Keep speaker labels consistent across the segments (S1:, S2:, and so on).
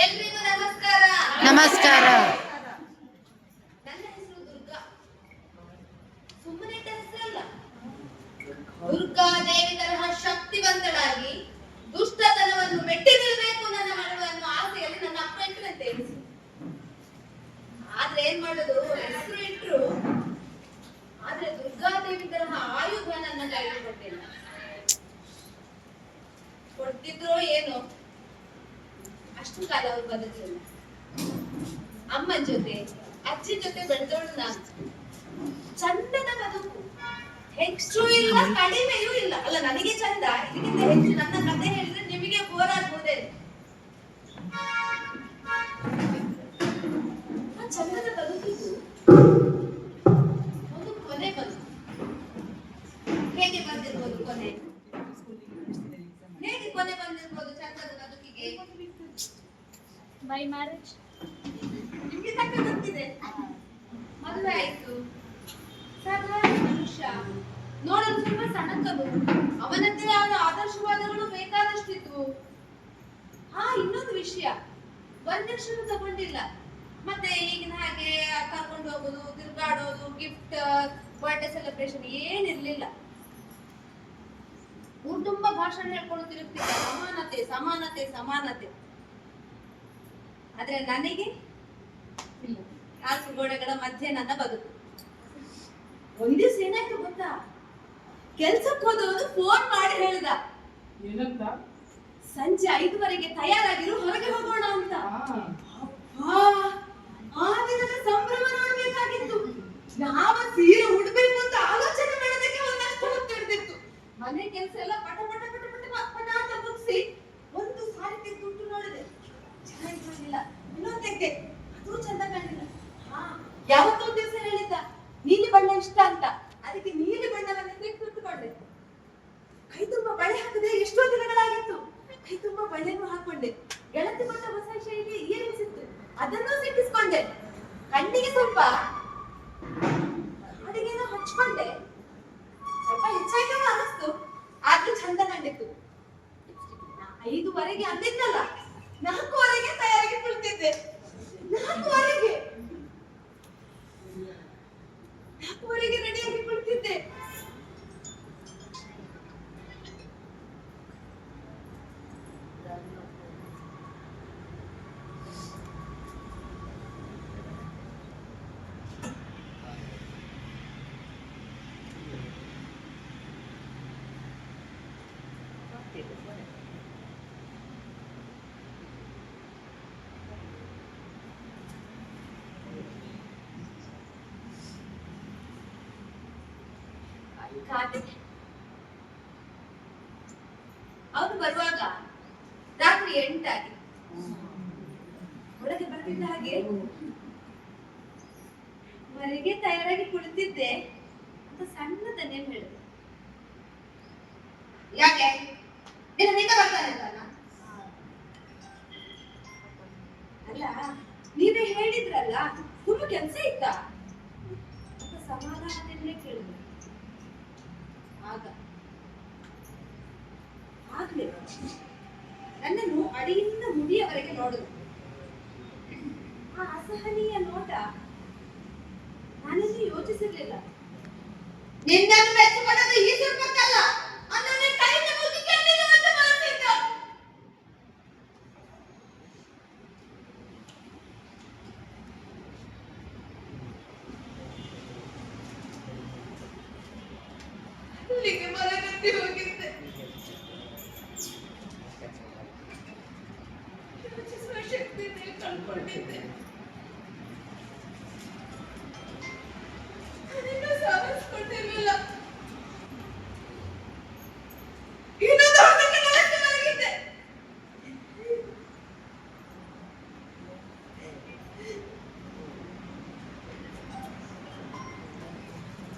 S1: ಎಲ್ರಿಗೂ ನಮಸ್ಕಾರ.
S2: ನಮಸ್ಕಾರ.
S1: ನನ್ನ ಹೆಸರು ದುರ್ಗಾ. ಸುಮ್ಮನೆ ಹೆಸರಲ್ಲ, ದುರ್ಗಾದೇವಿ ತರಹ ಶಕ್ತಿವಂತಳಾಗಿ ದುಷ್ಟತನವನ್ನು ಮೆಟ್ಟಿ ನಿಲ್ಲಬೇಕು ನನ್ನ ಮನವನ್ನು ಆಸೆಯಲ್ಲಿ ನನ್ನ ಅಪ್ಪ ಇಟ್ಟರಂತೆ ಎಣಿಸಿ. ಆದ್ರೆ ಏನ್ ಮಾಡೋದು, ಹೆಸರು ಇಟ್ರು, ಆದ್ರೆ ದುರ್ಗಾದೇವಿ ತರಹ ಆಯುಧ ನನ್ನ ಕೈಗೆ ಕೊಟ್ಟಿಲ್ಲ. ಕೊಡ್ತಿದ್ರೋ ಏನೋ, ಅಷ್ಟು ಕಾಲ ಅವ್ರು ಬದುಕಲಿಲ್ಲ. ಅಮ್ಮನ ಜೊತೆ ಅಜ್ಜಿ ಜೊತೆ ಬೆಳೆದವಳು ನಾನು. ಚಂದದ ಬದುಕು, ಹೆಚ್ಚು ಇಲ್ಲ ಕಡಿಮೆಯೂ ಇಲ್ಲ. ಅಲ್ಲ, ನನಗೆ ಚಂದ, ಇದಕ್ಕಿಂತ ಹೆಚ್ಚು ನನ್ನ ಕಥೆ ಹೇಳಿದ್ರೆ ನಿಮಗೆ ಬೋರ್ ಆಗ್ಬೋದೇ. ಚಂದದ ಬದುಕಿಗೂ ಒಂದು ಕೊನೆ ಬಂತು. ಹೇಗೆ ಬಂದಿರ್ಬೋದು ಕೊನೆ? ಹೇಗೆ ಕೊನೆ ಬಂದಿರ್ಬೋದು ಚಂದದ ಬದುಕಿಗೆ?
S3: By marriage.
S1: ನಿಮ್ಗೆ ತಕ್ಕ ಗೊತ್ತಿದೆ. ಮದುವೆ ಆಯ್ತು, ಸಾಧಾರಣ ಮನುಷ್ಯ, ನೋಡಲು ಸ್ವಲ್ಪ ಸಣ್ಣಕನು, ಅವನದ್ದೇ ಆದ ಆದರ್ಶವಾದಗಳು ಬೇಕಾದಷ್ಟಿದ್ವು. ಇನ್ನೊಂದು ವಿಷಯ, ವರದಕ್ಷಿಣೆ ತಗೊಂಡಿಲ್ಲ. ಮತ್ತೆ ಈಗಿನ ಹಾಗೆ ಕರ್ಕೊಂಡು ಹೋಗೋದು, ತಿರುಗಾಡೋದು, ಗಿಫ್ಟ್, ಬರ್ಡೇ ಸೆಲೆಬ್ರೇಷನ್ ಏನಿರ್ಲಿಲ್ಲ. ಊರು ತುಂಬಾ ಭಾಷಣ ಹೇಳ್ಕೊಂಡು ತಿರುಗ್ತಿದ್ದ, ಸಮಾನತೆ ಸಮಾನತೆ ಸಮಾನತೆ. ಆದ್ರೆ ನನಗೆ ಇಲ್ಲ. 4 ಗೋಡೆಗಳ ಮಧ್ಯೆ ನನ್ನ ಬದುಕು. ಒಂದ್ ದಿವ್ಸ ಏನಾಯ್ತು ಗೊತ್ತಾ? ಕೆಲ್ಸಕ್ಕೆ ಹೋದವನು ಫೋನ್ ಮಾಡಿ ಹೇಳ್ದ,
S4: ಏನಂತ?
S1: ಸಂಜೆ 5:15ಗೆ ತಯಾರಾಗಿರು, ಹೊರಗೆ ಹೋಗೋಣ ಅಂತ. ಆ ದಿನದ ಸಂಭ್ರಮ ನೋಡ್ಬೇಕಾಗಿತ್ತು. ಯಾವ ಸೀರೆ ಉಡ್ಬೇಕು ಅಂತ ಆಲೋಚನೆ ಮಾಡೋದಕ್ಕೆ ಒಂದಷ್ಟು ಹೊತ್ತು ಹಿಡಿದಿತ್ತು. ಮನೆ ಕೆಲಸ ಎಲ್ಲ ಪಟ ಪಟ ಪಟ ಪಟ ಪಟ ಅಂತ ಮುಗಿಸಿ ಒಂದು ಸಾರಿ ತೆಗೆದುಟ್ಟು ನೋಡಿದೆ, ಚೆನ್ನಾಗಿ ಕಾಣಲಿಲ್ಲ. ಇನ್ನೊಂದು ತೆಗ್ದೆ, ಅದು ಚಂದ ಕಾಣಲಿಲ್ಲ. ಯಾವತ್ತೋ ಒಂದು ದಿವಸ ಹೇಳಿದ್ದ ನೀಲಿ ಬಣ್ಣ ಇಷ್ಟ ಅಂತ, ಅದಕ್ಕೆ ನೀಲಿ ಬಣ್ಣವನ್ನ ತೆಗೆದುಟ್ಟುಕೊಂಡೆ. ಕೈ ತುಂಬಾ ಬಳೆ ಹಾಕದೆ ಎಷ್ಟೋ ದಿನಗಳಾಗಿತ್ತು. ಕೈ ತುಂಬಾ ಬಳೆನೂ ಹಾಕೊಂಡೆ. ಗೆಳತಿ ಕೊಟ್ಟ ಹೊಸ ಶೈಲಿ ಇಯರಿಂಗ್ಸ್ ಇತ್ತು, ಅದನ್ನೂ ಸಿಕ್ಕಿಸ್ಕೊಂಡೆ. ಕಣ್ಣಿಗೆ ಸ್ವಲ್ಪ ಅಡಿಗೆನೂ ಹಚ್ಕೊಂಡೆ. ಸ್ವಲ್ಪ ಹೆಚ್ಚಾಯ್ತು ಅನಿಸ್ತು, ಆದ್ರೂ ಚಂದ ಕಂಡಿತ್ತು. 5:15ಗೆ ಅಂದಿದ್ದಲ್ಲ, 4:15ಗೆ ತಯಾರಾಗಿ ಕುಳಿತಿದ್ದೆ. 4:15ಗೆ ರೆಡಿಯಾಗಿ ಕುಳಿತಿದ್ದೆ. ಅವನು ಬರುವಾಗ ರಾತ್ರಿ 8 ಆಗಿ ಒಳಗೆ ಬರ್ತಿದ್ದ ಹಾಗೆ ಮನೆಗೆ ತಯಾರಾಗಿ ಕುಳಿತಿದ್ದೆ ಅಂತ ಸಣ್ಣದನ್ನೇ ಹೇಳಿದೆ. ಯಾಕೆ ನಿನ್ನ ಬರ್ತಾನೆ ಅಲ್ಲ, ನೀವೇ ಹೇಳಿದ್ರಲ್ಲ ತುಂಬಾ ಕೆಲಸ ಇತ್ತಾ ಅಂತ ಸಮಾಧಾನದಿಂದಲೇ ಕೇಳಿದೆ. ಆಗ್ಲೇ ನನ್ನನ್ನು ಅಡಿಯಿಂದ ಮುಡಿಯವರೆಗೆ ನೋಡಿದ್ರು. ಆ ಅಸಹನೀಯ ನೋಟ ನಾನಿನ್ನೂ ಯೋಚಿಸಿರ್ಲಿಲ್ಲ. ನಿನ್ನನ್ನು ಮೆಚ್ಚಿಕೊಳ್ಳೋದು ಈ ಸ್ವಲ್ಪಕ್ಕಲ್ಲ, ಅನ್ನೊಂದೇ ಕೈಯಿಂದ ಮುಗಿ ಕೆನ್ನಿರುವಂತೆ ಮಾಡ್ತಿದ್ದ. ಅಲ್ಲಿಗೆ ಮರಗತ್ತಿ ಹೋಗಿದ್ದೆ. ಯೋಚಿಸುವ ಶಕ್ತಿಯನ್ನು ಕಳ್ಕೊಂಡಿದ್ದೆ. ಅದನ್ನು ಸಾಧಿಸಿಕೊಂಡಿರಲಿಲ್ಲ. ಇನ್ನೊಂದು ಹಂತಕ್ಕೆ ನಡೆಸಲಾಗಿದ್ದೆ.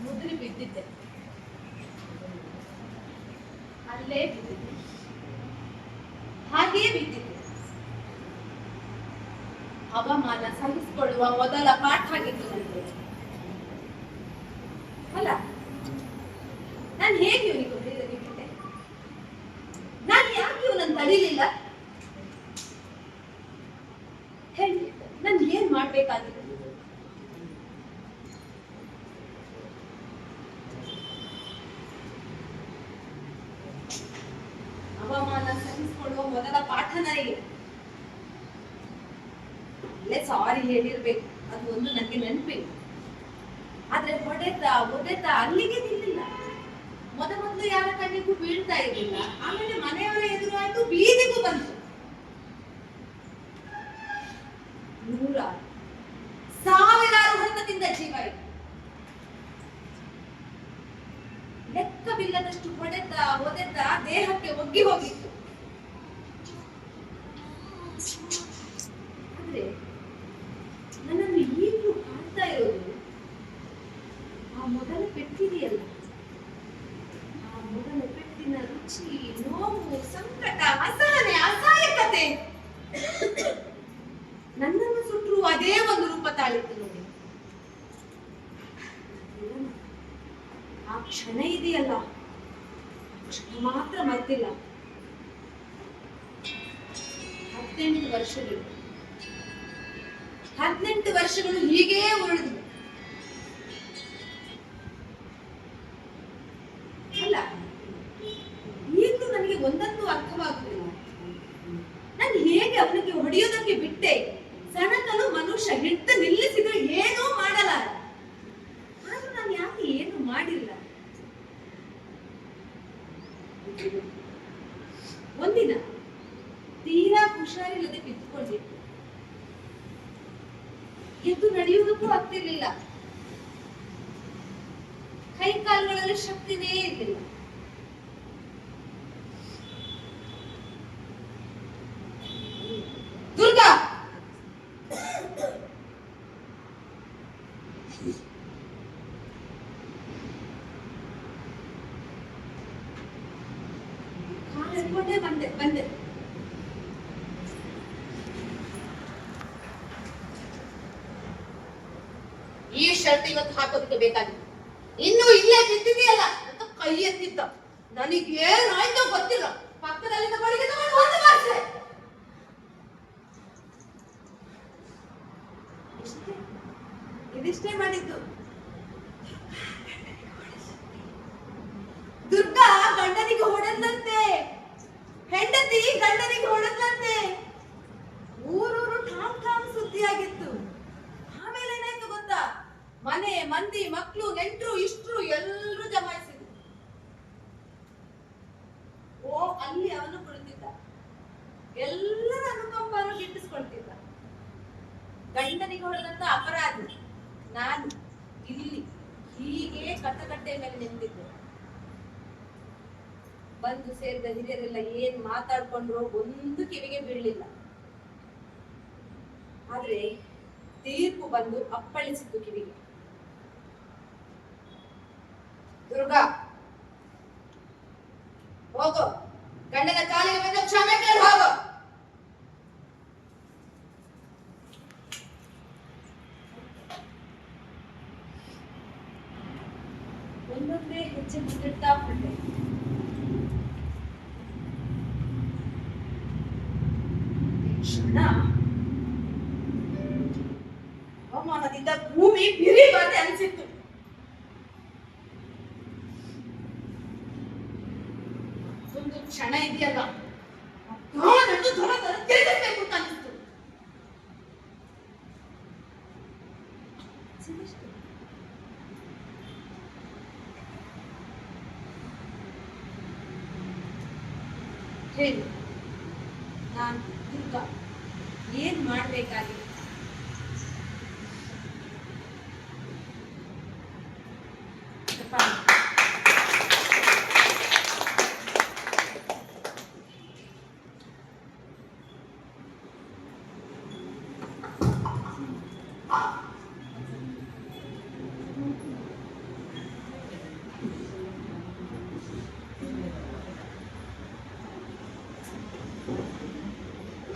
S1: ಮುದ್ರಿ ಬಿದ್ದಿದ್ದೆ, ಅಲ್ಲೇ ಬಿದ್ದಿದ್ದೆ, ಹಾಗೆಯೇ ಬಿದ್ದಿದ್ದೆ. ಅವಮಾನ ಸಹಿಸಿಕೊಳ್ಳುವ ಮೊದಲ ಪಾಠ ಆಗಿತ್ತು ನನಗೆ. ಅಲ್ಲ, ನಾನು ಹೇಗೆ ಇವನಿಗೆ ಹೊಡೆಯಲಿಕ್ಕೆ? ನಾನು ಯಾಕೆ ಇವನನ್ನು ತಡಿಲಿಲ್ಲ? ಏನ್ ಮಾಡ್ಬೇಕಾಗಿದೆ? ಅವಮಾನ ಸಹಿಸಿಕೊಳ್ಳುವ ಮೊದಲ ಪಾಠ ನನಗೆ ಅಲ್ಲೇ ಸಾರಿ ಹೇಳಿರ್ಬೇಕು, ಅದು ಒಂದು ನನಗೆ ನೆನಪಿಲ್ಲ. ಆದ್ರೆ ಹೊಡೆತ ಅಲ್ಲಿಗೆ ನಿಲ್ಲಿಲ್ಲ. ಮೊದಲು ಯಾರ ಕಣ್ಣಿಗೂ ಬೀಳ್ತಾ ಇರಲಿಲ್ಲ, ಆಮೇಲೆ ಮನೆಯವರ ಎದುರು ಆಯ್ತು, ಬೀದಿಗೂ ಬಂತು. ನೂರಾರು ಸಾವಿರಾರು ಹಂತದಿಂದ ಜೀವ ಇತ್ತು. ಲೆಕ್ಕವಿಲ್ಲದಷ್ಟು ಹೊಡೆತ ದೇಹಕ್ಕೆ ಒಗ್ಗಿ ಹೋಗಿತ್ತು. ಆದ್ರೆ ನನ್ನನ್ನು ಈಗಲೂ ಕಾಡ್ತಾ ಇರೋದು ಆ ಮೊದಲ ಪೆಟ್ಟಿದೆಯಲ್ಲ. ಆ ಮೊದಲ ಪೆಟ್ಟಿನ ರುಚಿ, ನೋವು, ಸಂಕಟ, ಅಸಹನೆ, ಅಸಹಾಯಕತೆ ನನ್ನನ್ನು ಸುಟ್ಟರು ಅದೇ ಒಂದು ರೂಪ ತಾಳಿತ್ತು ನೋಡಿ. ಆ ಕ್ಷಣ ಇದೆಯಲ್ಲ, ಕ್ಷಣ ಮಾತ್ರ ಮರ್ತಿಲ್ಲ. 18 ವರ್ಷಗಳು ಹೀಗೇ ಉಳಿದು. ಅಲ್ಲ, ಈಗಲೂ ನನಗೆ ಒಂದಂತೂ ಅರ್ಥವಾಗುತ್ತಿಲ್ಲ. ನಾನು ಹೇಗೆ ಅವನಿಗೆ ಹೊಡೆಯೋದಕ್ಕೆ ಬಿಟ್ಟೆ? ಸಣಕಲು ಮನುಷ್ಯ ಹಿಡಿದು ನಿಲ್ಲಿಸಿದ್ರೆ ಏನೂ ಮಾಡಲ್ಲ. ಆದ್ರೂ ನಾನು ಯಾಕೆ ಏನು ಮಾಡಿಲ್ಲ? ಒಂದಿನ ತೀರಾ ಹುಷಾರಿಲ್ಲದೆ ಬಿದ್ದುಕೊಂಡಿತ್ತು. ಎದ್ದು ನಡೆಯುವುದಕ್ಕೂ ಆಗ್ತಿರ್ಲಿಲ್ಲ. ಕೈ ಕಾಲುಗಳಲ್ಲಿ ಶಕ್ತಿನೇ ಇರಲಿಲ್ಲ. ದುರ್ಗಾ, ಬಂದೆ. ಈ ಶರ್ಟ್ ಇವತ್ತು ಹಾಕೋದಕ್ಕೆ ಬೇಕಾಗಿತ್ತು. ಇನ್ನು ಇಲ್ಲೇ ಬಿದ್ದಿದೆಯಲ್ಲ ಅಂತ ಕೈ ಎತ್ತಿದ್ದ. ನನಗೇನಾಯ್ತೋ ಗೊತ್ತಿಲ್ಲ. ಪಕ್ಕದಲ್ಲಿದ್ದ ಬಳಿಗೆ ತಗೊಂಡು ಒಂದು ಮಾಡಿದೆ. ಇದಿಷ್ಟೇ ಮಾಡಿದ್ದು. ದುರ್ಗಾ ಗಂಡನಿಗೆ ಹೊಡೆದಂತೆ, ಹೆಂಡತಿ ಗಂಡನಿಗೆ ಹೊಡೆದಂತೆ ಊರೂರು ಠಾಮ್ ಸುದ್ದಿಯಾಗಿತ್ತು. ಆಮೇಲೆ ಏನಾಯ್ತು ಗೊತ್ತಾ? ಮನೆ ಮಂದಿ, ಮಕ್ಕಳು, ನೆಂಟರು, ಇಷ್ಟರು ಎಲ್ಲರೂ ಜಮಾಯಿಸಿದ್ರು. ಅಲ್ಲಿ ಅವನು ಕುಳಿತಿದ್ದ. ಎಲ್ಲರ ಅನುಕಂಪವನ್ನು ಗಿಟ್ಟಿಸ್ಕೊಳ್ತಿದ್ದ. ಗಂಡನಿಗೆ ಹೊಡೆದಂತ ಅಪರಾಧಿ ನಾನು ಇಲ್ಲಿ ಹೀಗೆ ಕಟ್ಟಕಟ್ಟೆ ಮೇಲೆ ನಿಂತಿದ್ದೆ. ಬಂದು ಸೇರಿದ ಹಿರಿಯರೆಲ್ಲ ಏನ್ ಮಾತಾಡ್ಕೊಂಡ್ರು ಒಂದು ಕಿವಿಗೆ ಬೀಳಲಿಲ್ಲ. ಆದ್ರೆ ತೀರ್ಪು ಬಂದು ಅಪ್ಪಳಿಸಿತು ಕಿವಿಗೆ. ದುರ್ಗಾ, ಹೋಗೋ, ಗಂಡನ ಕಾಲಿಗೆ ಬಂದು ಕ್ಷಮೆ ಕೇಳಿ ಹೋಗೋ. ಒಂದೊಂದೇ ಹೆಜ್ಜೆ ಮುಂದಿಡ್ತಾ ಹೊರಟೆ. ಕ್ಷಣ ಅವಮಾನದಿಂದ ಭೂಮಿ ಬಿರಿಬಾರದೆ ಅನಿಸಿತ್ತು. ಒಂದು ಕ್ಷಣ ಇದೆಯಲ್ಲ, ತಿರುಗಬೇಕು ಅಂತ ಅನಿಸ್ತು. ಹೇಳಿ, ನಾನು ದುರ್ಗಾ ಏನ್ ಮಾಡ್ಬೇಕಾಗಿದೆ?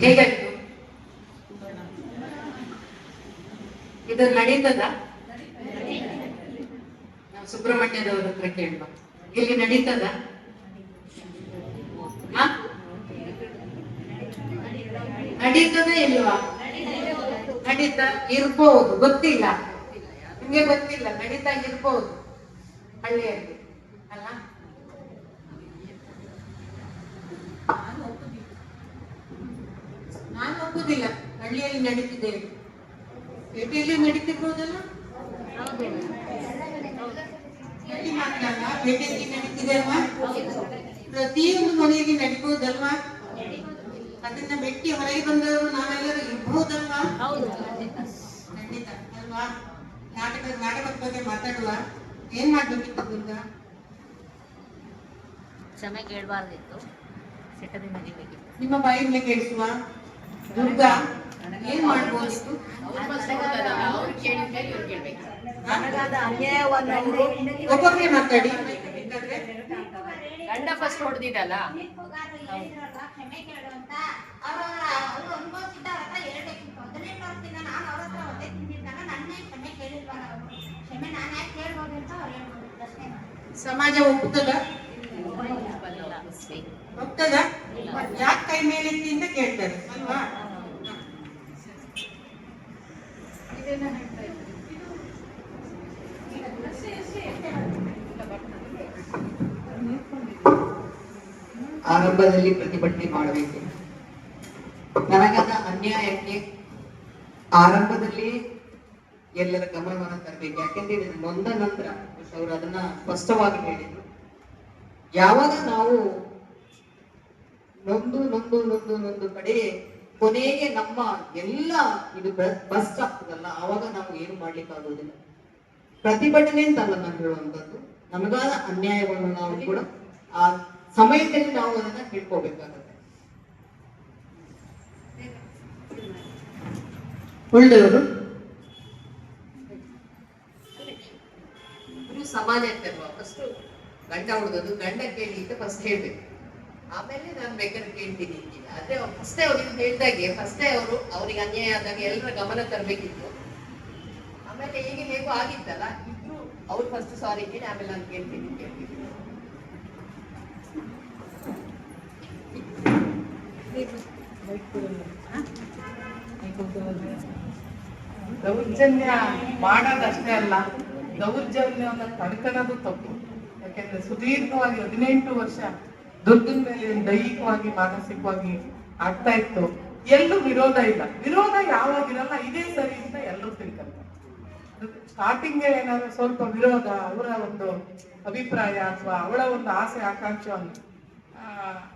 S2: ಹೇಗಾಯ್ತು? ಇದು ನಡೀತದ? ನಾವು ಸುಬ್ರಹ್ಮಣ್ಯದವ್ರ ಹತ್ರ ಕೇಳುವ. ಇಲ್ಲಿ ನಡೀತದ? ನಡೀತದ ಇಲ್ವಾ? ನಡೀತಾ ಇರ್ಬೋದು, ಗೊತ್ತಿಲ್ಲ, ನಿಮ್ಗೆ ಗೊತ್ತಿಲ್ಲ, ನಡೀತಾ ಇರ್ಬೋದು ಹಳ್ಳಿಯಲ್ಲಿ ಅಲ್ಲ. ನಾನು ಒಪ್ಪುದಿಲ್ಲ, ಹಳ್ಳಿಯಲ್ಲಿ ನಡೀತಿದ್ದೇವೆ, ಪೇಟೆಯಲ್ಲಿ ನಡೀತಿರ್ಬೋದಲ್ಲ. ಹಳ್ಳಿ ಮಾತ್ರ ಅಲ್ಲ, ಪೇಟೆಯಲ್ಲಿ ನಡೀತಿದೆ ಅಲ್ವಾ, ಪ್ರತಿಯೊಂದು ಮನೆಯಲ್ಲಿ ನಡೀಬಹುದಲ್ವಾ. ಅದನ್ನ ಬೆಟ್ಟಿ ಹೊರಗೆ ಬಂದವರು ನಾವೆಲ್ಲರೂ ಇರ್ಬಹುದಲ್ವಾ. ಖಂಡಿತ ಅಲ್ವಾ. ನಾಟಕದ ಬಗ್ಗೆ ಮಾತಾಡುವ, ಏನ್ ಮಾಡ್ಬೇಕಿತ್ತು ದುರ್ಗಾ?
S4: ಕ್ಷಮೆ ಕೇಳಬಾರ್ದಿತ್ತು, ಸಿಟ್ಟದಿಂದ ನಡಿಬೇಕಿತ್ತು.
S2: ನಿಮ್ಮ ಬಾಯಿಗೆ ಕೇಳಿಸುವ ದುರ್ಗಾ ಏನ್ ಮಾಡ್ಬೋದಿತ್ತು? ಒಬ್ಬೊಬ್ಬರೇ ಮಾತಾಡಿ.
S4: ಗಂಡ ಫಸ್ಟ್ ಹೊಡೆದಿದ್ದಲ್ಲ,
S1: ಕ್ಷಮೆ ಕೇಳು ಅಂತ ಅವರು ಅನುಭವಿಸಿದ ಅವ್ರ 18 ವರ್ಷದಿಂದ ನಾನು ಅವ್ರ ಹತ್ರ ಒತ್ತೆ ತಿಂದಿದ್ದಾಗ ನನ್ನೇ ಕ್ಷಮೆ ಕೇಳಿಲ್ವಲ್ಲ ಅವರು. ಕ್ಷಮೆ ನಾನು ಯಾಕೆ ಕೇಳ್ಬೋದು ಅಂತ ಅವ್ರು ಹೇಳ್ಬೋದು. ಪ್ರಶ್ನೆ ಮಾಡಿ
S2: ಸಮಾಜ ಒಪ್ಪುತ್ತದ? ಒಪ್ತದ? ಯಾಕೆ ಕೈ ಮೇಲೆತ್ತಿ ಅಂತ ಕೇಳ್ತಾರೆ ಅಲ್ವಾ.
S5: ಆರಂಭದಲ್ಲಿ ಪ್ರತಿಭಟನೆ ಮಾಡಬೇಕು. ನನಗಾದ ಅನ್ಯಾಯಕ್ಕೆ ಆರಂಭದಲ್ಲಿ ಎಲ್ಲರ ಗಮನವನ್ನು ತರಬೇಕು. ಯಾಕೆಂದ್ರೆ ಇದನ್ನು ನೊಂದ ನಂತರ ಅವರು ಅದನ್ನ ಸ್ಪಷ್ಟವಾಗಿ ಹೇಳಿದ್ರು. ಯಾವಾಗ ನಾವು ನೊಂದು ಕಡೆ ಕೊನೆಗೆ ನಮ್ಮ ಎಲ್ಲ ಇದು ಬಸ್ಟ್ ಆಗ್ತದಲ್ಲ, ಆವಾಗ ನಾವು ಏನು ಮಾಡ್ಲಿಕ್ಕಾಗೋದಿಲ್ಲ. ಪ್ರತಿಭಟನೆ ಅಂತಲ್ಲ ನಾನು ಹೇಳುವಂಥದ್ದು, ನಮಗಾದ ಅನ್ಯಾಯವನ್ನು ನಾವು ಕೂಡ ಆ ಸಮಯದಲ್ಲಿ ನಾವು ಅದನ್ನ ತಿಳ್ಕೋಬೇಕಾಗತ್ತೆ.
S2: ಒಳ್ಳೆಯವರು
S5: ಸಮಾನತೆ ಅಲ್ವಾ, ಫಸ್ಟ್ ಗಂಡ ಹುಡುಗದು ಗಂಡ ಕೇಳಿ ಅಂತ ಫಸ್ಟ್ ಹೇಳ್ಬೇಕು, ಆಮೇಲೆ ನಾನು ಬೇಕಾದ್ರೆ ಕೇಳ್ತೀನಿ ಅಂತೀನಿ. ಆದ್ರೆ ಫಸ್ಟೇ ಅವ್ರಿಗೆ ಹೇಳ್ದಾಗೆ ಫಸ್ಟೇ ಅವ್ರಿಗೆ ಅನ್ಯಾಯ ಆದಾಗ ಎಲ್ಲರ ಗಮನ ತರಬೇಕಿತ್ತು. ಆಮೇಲೆ ಈಗ ಹೇಗೋ ಆಗಿತ್ತಲ್ಲ, ಇಬ್ರು ಅವ್ರು ಫಸ್ಟ್ ಸಾರಿ ಕೇಳಿ ಆಮೇಲೆ ನಾನು ಕೇಳ್ತೀನಿ ಅಂತ ಹೇಳ್ತಿದ್ರು.
S6: ದೌರ್ಜನ್ಯ ಮಾಡೋದಷ್ಟೇ ಅಲ್ಲ, ದೌರ್ಜನ್ಯವನ್ನು ತಡ್ಕೊಳ್ಳೋದು ತಪ್ಪು. ಯಾಕೆಂದ್ರೆ ಸುದೀರ್ಘವಾಗಿ 18 ವರ್ಷ ದುರ್ಗದ ಮೇಲೆ ದೈಹಿಕವಾಗಿ ಮಾನಸಿಕವಾಗಿ ಆಗ್ತಾ ಇತ್ತು. ಎಲ್ಲೂ ವಿರೋಧ ಇಲ್ಲ, ವಿರೋಧ ಯಾವಾಗಿರಲ್ಲ, ಇದೇ ಸರಿ ಅಂತ ಎಲ್ಲರೂ ತಿಳ್ಕೊಂತಾರೆ. ಸ್ಟಾರ್ಟಿಂಗ್ ಏನಾದ್ರು ಸ್ವಲ್ಪ ವಿರೋಧ, ಅವರ ಒಂದು ಅಭಿಪ್ರಾಯ ಅಥವಾ ಅವಳ ಒಂದು ಆಸೆ ಆಕಾಂಕ್ಷೆ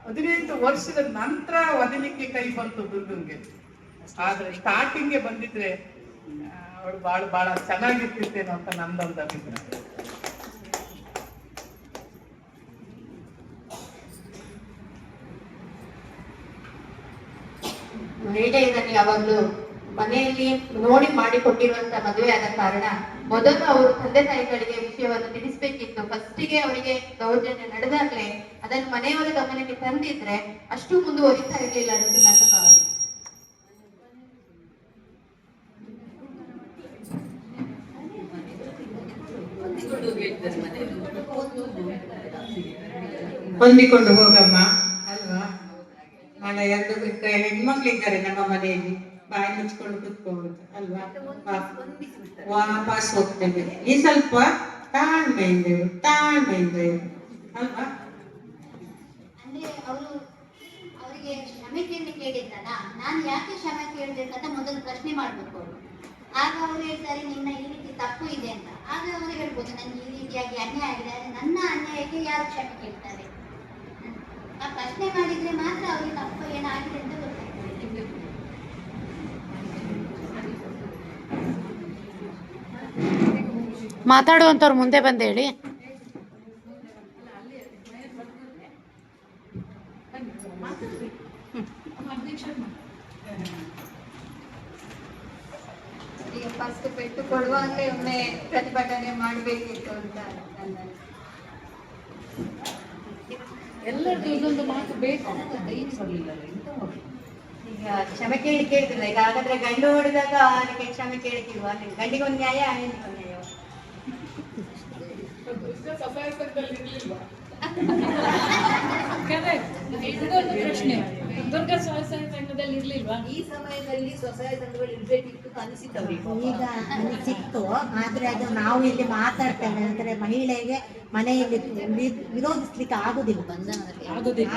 S6: 18 ವರ್ಷದ ನಂತರ ಒದಲಿಕ್ಕೆ ಕೈ ಬಂತು ದುರ್ಗನ್ಗೆ. ಆದ್ರೆ ಸ್ಟಾರ್ಟಿಂಗ್ಗೆ ಬಂದಿದ್ರೆ ಅವಳು ಬಹಳ ಚೆನ್ನಾಗಿರ್ತಿತ್ತೇನೋ ಅಂತ ನಂದೊಂದು ಅಭಿಪ್ರಾಯ.
S7: ಮಹಿಳೆಯರಲ್ಲಿ ಯಾವಾಗ್ಲೂ ಮನೆಯಲ್ಲಿ ನೋಡಿ ಮಾಡಿಕೊಟ್ಟಿರುವಂತ ಮದುವೆ ಆದ ಕಾರಣ ಮೊದಲು ಅವರು ತಂದೆ ತಾಯಿಗಳಿಗೆ ವಿಷಯವನ್ನು ತಿಳಿಸ್ಬೇಕಿತ್ತು. ಫಸ್ಟಿಗೆ ಅವರಿಗೆ ದೌರ್ಜನ್ಯ ನಡೆದಾಗ್ಲೇ ಅದನ್ನು ಮನೆಯವರ ಗಮನಕ್ಕೆ ತಂದಿದ್ರೆ ಅಷ್ಟು ಮುಂದುವರಿತಾ ಇರಲಿಲ್ಲ ಅನ್ನೋದು ನನ್ನ ಭಾವನೆ.
S2: ಹೊಂದಿಕೊಂಡು ಹೋಗಮ್ಮ ಅಲ್ವಾ. ಮನೆ 2 ಹೆಣ್ಮಕ್ಳಿದ್ದಾರೆ ನಮ್ಮ ಮನೆಯಲ್ಲಿ, ಬಾಯಿ ಮುಚ್ಕೊಂಡು ಕುತ್ಕೋಬಹುದು ಅಲ್ವಾ. ವಾಪಸ್ ಹೋಗ್ತೇವೆ. ಈ ಸ್ವಲ್ಪ ತಾಳ್ಮೆಯಿಂದ ಅಲ್ವಾ.
S8: ಅಂದ್ರೆ ಅವರಿಗೆ ಕ್ಷಮೆ ಕೇಳಿದ್ರಲ್ಲ, ನಾನು ಯಾಕೆ ಕ್ಷಮೆ ಕೇಳ್ಬೇಕಂತ ಮೊದಲು ಪ್ರಶ್ನೆ ಮಾಡ್ಬೇಕು ಅವರು. ಆಗ ಅವ್ರು ಹೇಳ್ತಾರೆ ನಿನ್ನ ಈ ರೀತಿ ತಪ್ಪು ಇದೆ ಅಂತ. ಆಗ ಅವರು ಹೇಳ್ಬೋದು ನನ್ಗೆ ಈ ರೀತಿಯಾಗಿ ಅನ್ಯಾಯ ಆಗಿದೆ, ಆದ್ರೆ ನನ್ನ ಅನ್ಯಾಯಕ್ಕೆ ಯಾರು ಕ್ಷಮೆ ಕೇಳ್ತಾರೆ? ಆ ಪ್ರಶ್ನೆ ಮಾಡಿದ್ರೆ ಮಾತ್ರ ಅವ್ರಿಗೆ ತಪ್ಪು ಏನಾಗಿದೆ ಅಂತ ಗೊತ್ತಾಗ್ತದೆ.
S4: ಮಾತಾಡುವಂಥವ್ರು ಮುಂದೆ ಬಂದು ಹೇಳಿ.
S1: ಫಸ್ಟ್ ಪೆಟ್ಟು ಕೊಡುವಾಗಲೇ ಒಮ್ಮೆ ಪ್ರತಿಭಟನೆ ಮಾಡಬೇಕಿತ್ತು ಅಂತ
S2: ಎಲ್ಲರಿಗೂ ಇದೊಂದು ಮಾತು ಬೇಕು ಅಂತ
S1: ಈಗ ಕ್ಷಮೆ ಕೇಳಿದ್ರಲ್ಲ. ಈಗ ಹಾಗಾದ್ರೆ ಗಂಡು ಹೊಡೆದಾಗ ಅವನಿಗೆ ಕ್ಷಮೆ ಕೇಳಿಕಿಲ್ವಾ? ಗಂಡಿಗೊಂದು ನ್ಯಾಯ, ಹೆಣ್ಣಿಗೊಂದು ನ್ಯಾಯ.
S3: ಇದೊಂದು ಪ್ರಶ್ನೆ. ದುರ್ಗಾ ಸ್ವಸಹಾಯ ಸಂಘದಲ್ಲಿ ಇರ್ಲಿಲ್ವಾ?
S1: ಈ ಸಮಯದಲ್ಲಿ ಸ್ವಸಹಾಯ ಸಂಘಗಳು ಇರ್ಬೇಕಿತ್ತು ಅನಿಸಿತ್ತವ್ರಿಗೆ.
S9: ಈಗ ನನಗೆ ಸಿಕ್ತು, ಆದ್ರೆ ಅದು ನಾವು ಇಲ್ಲಿ ಮಾತಾಡ್ತೇವೆ ಅಂದ್ರೆ ಮಹಿಳೆಗೆ ಮನೆಯಲ್ಲಿ ವಿರೋಧಿಸ್ಲಿಕ್ಕೆ ಆಗುದಿಲ್ಲ.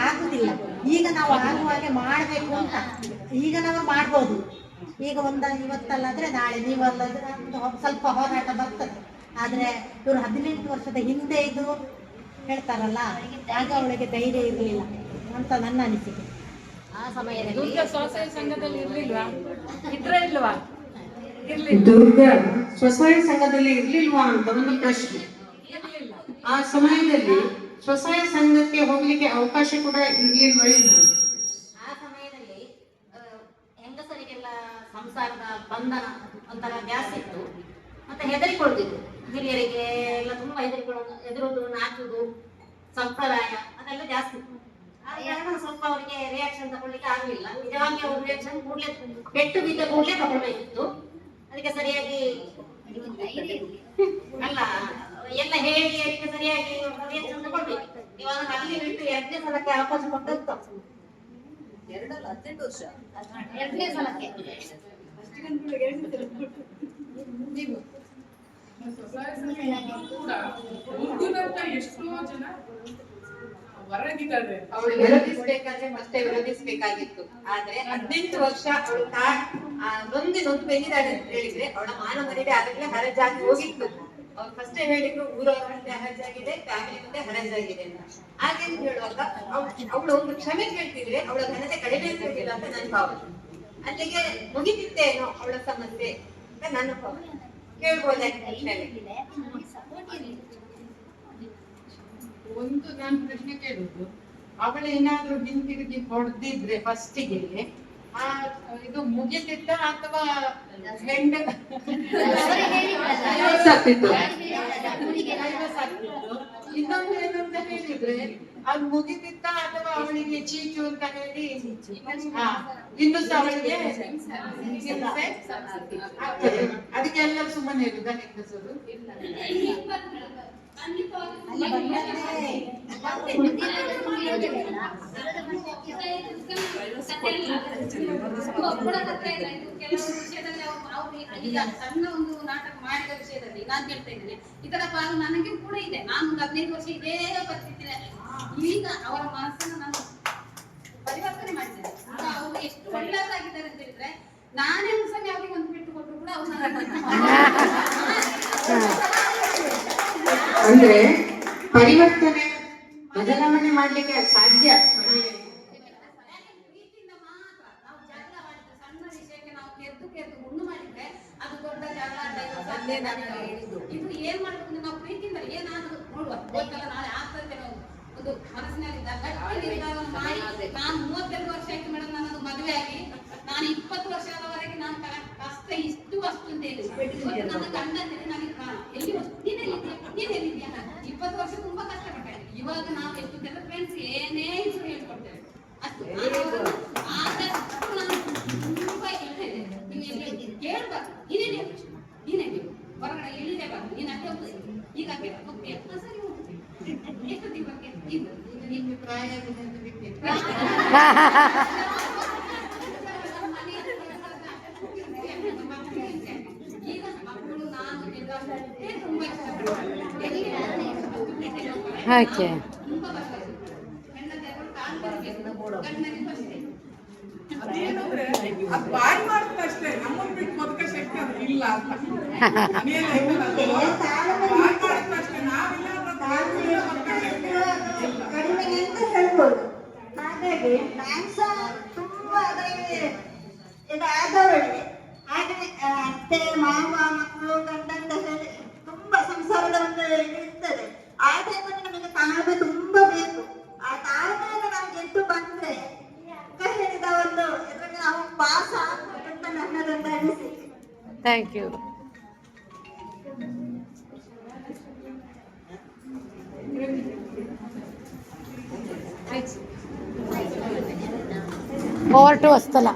S9: ಆಗುದಿಲ್ಲ. ಈಗ ನಾವು ಆಗುವಾಗೆ ಮಾಡ್ಬೇಕು ಅಂತ ಈಗ ನಾವು ಮಾಡ್ಬೋದು. ಈಗ ಇವತ್ತಲ್ಲಾದ್ರೆ ನಾಳೆ, ನೀವಲ್ಲಾದ್ರೆ ಸ್ವಲ್ಪ ಹೋರಾಟ ಬರ್ತದೆ. ಆದ್ರೆ ಇವರು 18 ವರ್ಷದ ಹಿಂದೆ ಇದು ಹೇಳ್ತಾರಲ್ಲ, ಆಗ ಅವಳಿಗೆ ಧೈರ್ಯ ಇರಲಿಲ್ಲ ಅಂತ ನನ್ನ ಅನಿಸಿಕೆ.
S7: ಆ ಸಮಯದಲ್ಲಿ
S3: ದುರ್ಗಾ ಸ್ವಸಹಾಯ ಸಂಘದಲ್ಲಿ ಇರ್ಲಿಲ್ವಾ? ಇದ್ರ ಇಲ್ವಾ?
S2: ದುರ್ಗಾ ಸ್ವಸಹಾಯ ಸಂಘದಲ್ಲಿ ಇರ್ಲಿಲ್ವಾ ಅಂತ ಒಂದು ಪ್ರಶ್ನೆ. ಆ ಸಮಯದಲ್ಲಿ ಸ್ವಸಹಾಯ ಸಂಘಕ್ಕೆ ಹೋಗ್ಲಿಕ್ಕೆ ಅವಕಾಶ ಕೂಡ ಇರ್ಲಿಲ್ವಾ ಏನು?
S7: ಆ ಸಮಯದಲ್ಲಿ ಹೆಂಗಸರಿಗೆಲ್ಲ ಸಂಸಾರದ ಬಂಧನ ಒಂಥರ ಜಾಸ್ತಿ ಇತ್ತು. ಮತ್ತೆ ಹೆದರಿಕೊಳ್ತಿದ್ರು. ಹಿರಿಯರಿಗೆ ಎಲ್ಲ ತುಂಬಾ ಹೆದರುದು, ನಾಚುದು, ಸಂಪ್ರದಾಯ ಅದೆಲ್ಲ ಜಾಸ್ತಿ ಇತ್ತು. ಆದ ಕಾರಣ ಸ್ವಲ್ಪ ಅವರಿಗೆ ರಿಯಾಕ್ಷನ್ ತಗೊಳ್ಳಿಕ್ಕೆ ಆಗಲಿಲ್ಲ. ನಿಜವಾಗಿ ಅವ್ರ ರಿಯಾಕ್ಷನ್ ಕೂಡಲೇ ಪೆಟ್ಟು ಬಿದ್ದ ಕೂಡಲೇ ತಗೊಳ್ಬೇಕಿತ್ತು. ಅದಕ್ಕೆ ಸರಿಯಾಗಿ ಅಲ್ಲ ಎಲ್ಲ ಹೇಳಿ ಅದಕ್ಕೆ ಸರಿಯಾಗಿ ರಿಯಾಕ್ಷನ್ ತಗೊಳ್ಬೇಕು. ಇವಾಗ ಅಲ್ಲಿ ಬಿಟ್ಟು 2ನೇ ಸಲಕ್ಕೆ ಅವಕಾಶ ಕೊಟ್ಟದ್ದು.
S1: 18 ವರ್ಷ
S7: 2ನೇ ಸಲಕ್ಕೆ
S6: ಹುಡುಗನಂತ ಎಷ್ಟೋ ಜನ ಹೊರಗಿದ್ದಾರೆ.
S5: ಅವಳು ವಿರೋಧಿಸ್ಬೇಕಾದ್ರೆ ಮತ್ತೆ ವಿರೋಧಿಸ್ಬೇಕಾಗಿತ್ತು. ಆದ್ರೆ 18 ವರ್ಷ ಅವಳು ನೊಂದು ಬೆಂದಿದ್ದಾಳೆ ಅಂತ ಹೇಳಿದ್ರೆ ಅವಳ ಮಾನ ಮರ್ಯಾದೆ ಆಗಲೇ ಹರಾಜಾಗಿ ಹೋಗಿತ್ತು. ಅವ್ರು ಫಸ್ಟ್ ಹೇಳಿದ್ರು ಊರವರ ಮುಂದೆ ಹರಾಜಾಗಿದೆ, ಫ್ಯಾಮಿಲಿ ಮುಂದೆ ಹರಾಜಾಗಿದೆ ಅಂತ. ಹಾಗೇನು ಹೇಳುವಾಗ ಅವಳು ಒಂದು ಕ್ಷಮೆ ಕೇಳ್ತಿದ್ರೆ ಅವಳ ಘನತೆ ಕಡಿಮೆ ಆಗ್ತಿರ್ಲಿಲ್ಲ ಅಂತ ನನ್ನ ಭಾವನೆ. ಅಲ್ಲಿಗೆ ಮುಗಿತಿತ್ತೇನೋ ಅವಳ ಸಮಸ್ಯೆ ಅಂತ ನನ್ನ ಭಾವನೆ. ಕೇಳ್ಬೋದಾಗಿತ್ತು ಕ್ಷಮೆ.
S2: ಒಂದು ನಾನು ಪ್ರಶ್ನೆ ಕೇಳುದು, ಅವಳು ಏನಾದ್ರೂ ಹಿಂತಿರುಗಿ ಹೊಡೆದಿದ್ರೆ ಫಸ್ಟಿಗೆ ಇದು ಮುಗಿತಿತ್ತ ಅಥವಾ ಹೆಂಡ ಸಾಕ್ತಿತ್ತು? ಇನ್ನೊಂದು ಏನಂತ ಹೇಳಿದ್ರೆ ಅದು ಮುಗಿತಿತ್ತ ಅಥವಾ ಅವಳಿಗೆ ಚೀಚು ಅಂತ ಹೇಳಿ ಇನ್ನು ಸಹ ಅವಳಿಗೆ ಅದಕ್ಕೆ ಎಲ್ಲರೂ ಸುಮ್ಮನೆ ಇರುದ ಹೆಂಗಸರು?
S1: ಸಣ್ಣ ಒಂದು ನಾಟಕ ಮಾಡಿದ ವಿಷಯದಲ್ಲಿ ನಾನು ಹೇಳ್ತಾ ಇದ್ದೇನೆ, ಇದರ ಪಾಲು ನನಗೆ ಕೂಡ ಇದೆ. ನಾನು 15 ವರ್ಷ ಇದೇ ಪರಿಸ್ಥಿತಿಯಲ್ಲಿ. ಈಗ ಅವರ ಮನಸ್ಸನ್ನು ನಾನು ಪರಿವರ್ತನೆ ಮಾಡಿದ್ದೇನೆ. ಅವರು ಎಷ್ಟು ಒಳ್ಳೆಯದಾಗಿದ್ದಾರೆ ಅಂತ ಹೇಳಿದ್ರೆ, ನಾನೇ ಮುಸಂಗೆ ಅವ್ರಿಗೆ ಒಂದು ಬಿಟ್ಟು ಕೊಟ್ಟರು ಕೂಡ ಅವ್ರು
S2: ಅಂದ್ರೆ ಪರಿವರ್ತನೆ ಬದಲಾವಣೆ ಮಾಡ್ಲಿಕ್ಕೆ ಸಾಧ್ಯ.
S1: ಪ್ರೀತಿಯಿಂದ ಮಾತ್ರ ನಾವು ಜಗಳ ಮಾಡಿದ್ರೆ, ಸಣ್ಣ ವಿಷಯಕ್ಕೆ ನಾವು ಕೆದ್ದು ಹುಣ್ಣು ಮಾಡಿದ್ರೆ ಅದು ದೊಡ್ಡ ಜಗಳ ಇದು ಏನ್ ಮಾಡ್ಬೇಕು ನಾವು ಪ್ರೀತಿಯಿಂದ ಏನಾದ್ರು ನೋಡುವ ಗೊತ್ತಲ್ಲ, ನಾಳೆ ಆಗ್ತದೆ ಒಂದು ಮನಸ್ಸಿನಲ್ಲಿ ಮಾಡಿ. ನಾನು 32 ವರ್ಷ ಆಯ್ತು ಮೇಡಮ್, ನನ್ನದು ಮದುವೆ ಆಗಿ ನಾನು 20 ವರ್ಷದವರೆಗೆ ನಾನು ಕಷ್ಟ ಇಷ್ಟು ಅಷ್ಟು ಅಂತ ಹೇಳಿ ನನ್ನ ಗಂಡ ನನಗೆ ಎಲ್ಲಿ ನೀನ್ ಎಲ್ಲಿದ್ಯಾ? 20 ವರ್ಷ ತುಂಬಾ ಕಷ್ಟಪಟ್ಟೆ. ಇವಾಗ ನಾವು ಎಷ್ಟು ಜನ ಫ್ರೆಂಡ್ಸ್ ಏನೇ ಇದ್ರು ಹೇಳ್ಕೊಡ್ತೇವೆ ಅಷ್ಟು. ಆದಷ್ಟು ನಾನು ತುಂಬಾ ಹೇಳ್ತೇನೆ, ನೀವು ಎಲ್ಲಿ ಕೇಳ್ಬಾರ್ದು. ನೀನೇ ಹೊರಗಡೆ ಇಳಿಲೇಬಾರ್ದು. ನೀನ್ ಅಷ್ಟೇ ಹೋಗ್ತದೆ ಈಗ ಸರಿ ಹೋಗ್ತದೆ. ಎಷ್ಟು ದಿವಸಕ್ಕೆ
S2: ನಿಮ್ಗೆ ಪ್ರಾಯ ಆಗಿದೆ ಅಂತ ಬಿಟ್ಟಿದ್ದು.
S1: ಈಗ ಮಕ್ಕಳು ನಾನು ತುಂಬಾ ಇಷ್ಟಪಡ್ತೇನೆ.
S4: ಓಕೆ.
S6: ಅದೇನಂದ್ರೆ ಅದು ಬಾಯಿ ಮಾಡ್ತಾ ಅಷ್ಟೇ, ನಮ್ಮನ್ನು ಬಿಟ್ಟು ಬದುಕ ಶಕ್ತಿ ಅದು ಇಲ್ಲ ಅಂತ. ಬಾಯಿ ಮಾಡ್ತಾ ಅಷ್ಟೇ, ನಾವಿಲ್ಲ
S9: ಕಡಿಮೆ ಅಂತ ಹೇಳ್ಬೋದು. ಹಾಗಾಗಿ ಡ್ಯಾನ್ಸ ತುಂಬಾ ಅದರಲ್ಲಿ ಆದವಳಿಗೆ ಹಾಗೆ ಅತ್ತೆ ಮಾವ ಮಕ್ಕಳು ಗಂಡ ಅಂತ ಹೇಳಿ ತುಂಬಾ ಸಂಸಾರದ ಒಂದು ಇರ್ತದೆ. ಆ ಟೈಮಲ್ಲಿ ನಮಗೆ ತಾಳ್ಮೆ ತುಂಬಾ ಬೇಕು. ಆ ತಾಳ್ಮೆಯನ್ನು ನಾವು ಗೆದ್ದು ಬಂದ್ರೆ ಅಕ್ಕ ಹೇಳಿದ ಒಂದು ಇದರಲ್ಲಿ ನಾವು ಪಾಸ್ ಆಗ್ಬೇಕಂತ ನನ್ನದೊಂದು ಅನಿಸಿಕೆ.
S4: Thank you. ఓవర్ టు వస్తలా.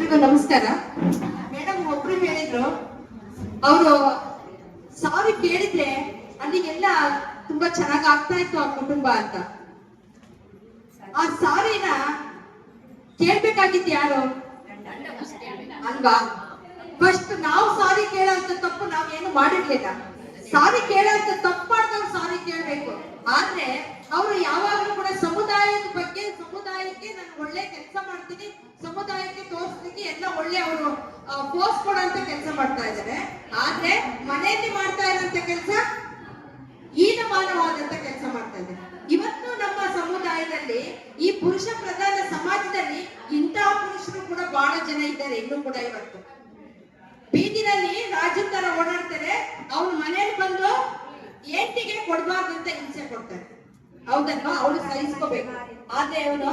S1: ಎಲ್ರಿಗೂ ನಮಸ್ಕಾರ. ಮೇಡಮ್ ಒಬ್ರು ಹೇಳಿದ್ರು, ಅವರು ಸಾರಿ ಕೇಳಿದ್ರೆ ಅಲ್ಲಿಗೆಲ್ಲ ತುಂಬಾ ಚೆನ್ನಾಗ್ ಆಗ್ತಾ ಇತ್ತು ಆ ಕುಟುಂಬ ಅಂತ. ಆ ಸಾರಿನ ಕೇಳ್ಬೇಕಾಗಿತ್ತು ಯಾರು ಅಲ್ವಾ? ಫಸ್ಟ್ ನಾವು ಸಾರಿ ಕೇಳೋಂತ ತಪ್ಪು ನಾವೇನು ಮಾಡಿರ್ಲಿಲ್ಲ. ಸಾರಿ ಕೇಳೋಂತ ತಪ್ಪು ಮಾಡಿದವ್ರು ಸಾರಿ ಕೇಳ್ಬೇಕು. ಆದ್ರೆ ಅವರು ಯಾವಾಗ್ಲೂ ಕೂಡ ಸಮುದಾಯದ ಬಗ್ಗೆ, ಸಮುದಾಯಕ್ಕೆ ನಾನು ಒಳ್ಳೆ ಕೆಲಸ ಮಾಡ್ತೀನಿ, ಸಮುದಾಯಕ್ಕೆ ತೋರಿಸ್ಲಿಕ್ಕೆ ಎಲ್ಲ ಒಳ್ಳೆ ಅವರು ಪೋಸ್ಟ್ ಕೊಡೋಂತ ಕೆಲಸ ಮಾಡ್ತಾ ಇದ್ದಾರೆ. ಆದ್ರೆ ಮನೆಯಲ್ಲಿ ಮಾಡ್ತಾ ಇರೋಂತ ಕೆಲಸ ಹೀನಮಾನವಾದಂತ ಕೆಲಸ ಮಾಡ್ತಾ ಇದ್ದಾರೆ. ಇವತ್ತು ನಮ್ಮ ಸಮುದಾಯದಲ್ಲಿ, ಈ ಪುರುಷ ಪ್ರಧಾನ ಸಮಾಜದಲ್ಲಿ ಇಂತಹ ಪುರುಷರು ಕೂಡ ಬಹಳ ಜನ ಇದ್ದಾರೆ. ಇನ್ನೂ ಕೂಡ ಇವತ್ತು ಬೀದಿನಲ್ಲಿ ರಾಜು ತರ ಓಡಾಡ್ತಾರೆ. ಅವ್ರ ಮನೇಲಿ ಬಂದು ಏಟಿಗೆ ಕೊಡ್ಬಾರ್ದಂತ ಹಿಂಸೆ ಕೊಡ್ತಾರೆ. ಹೌದಲ್ವಾ? ಅವಳು ಸಹಿಸ್ಕೋಬೇಕು. ಆದ್ರೆ ಇವನು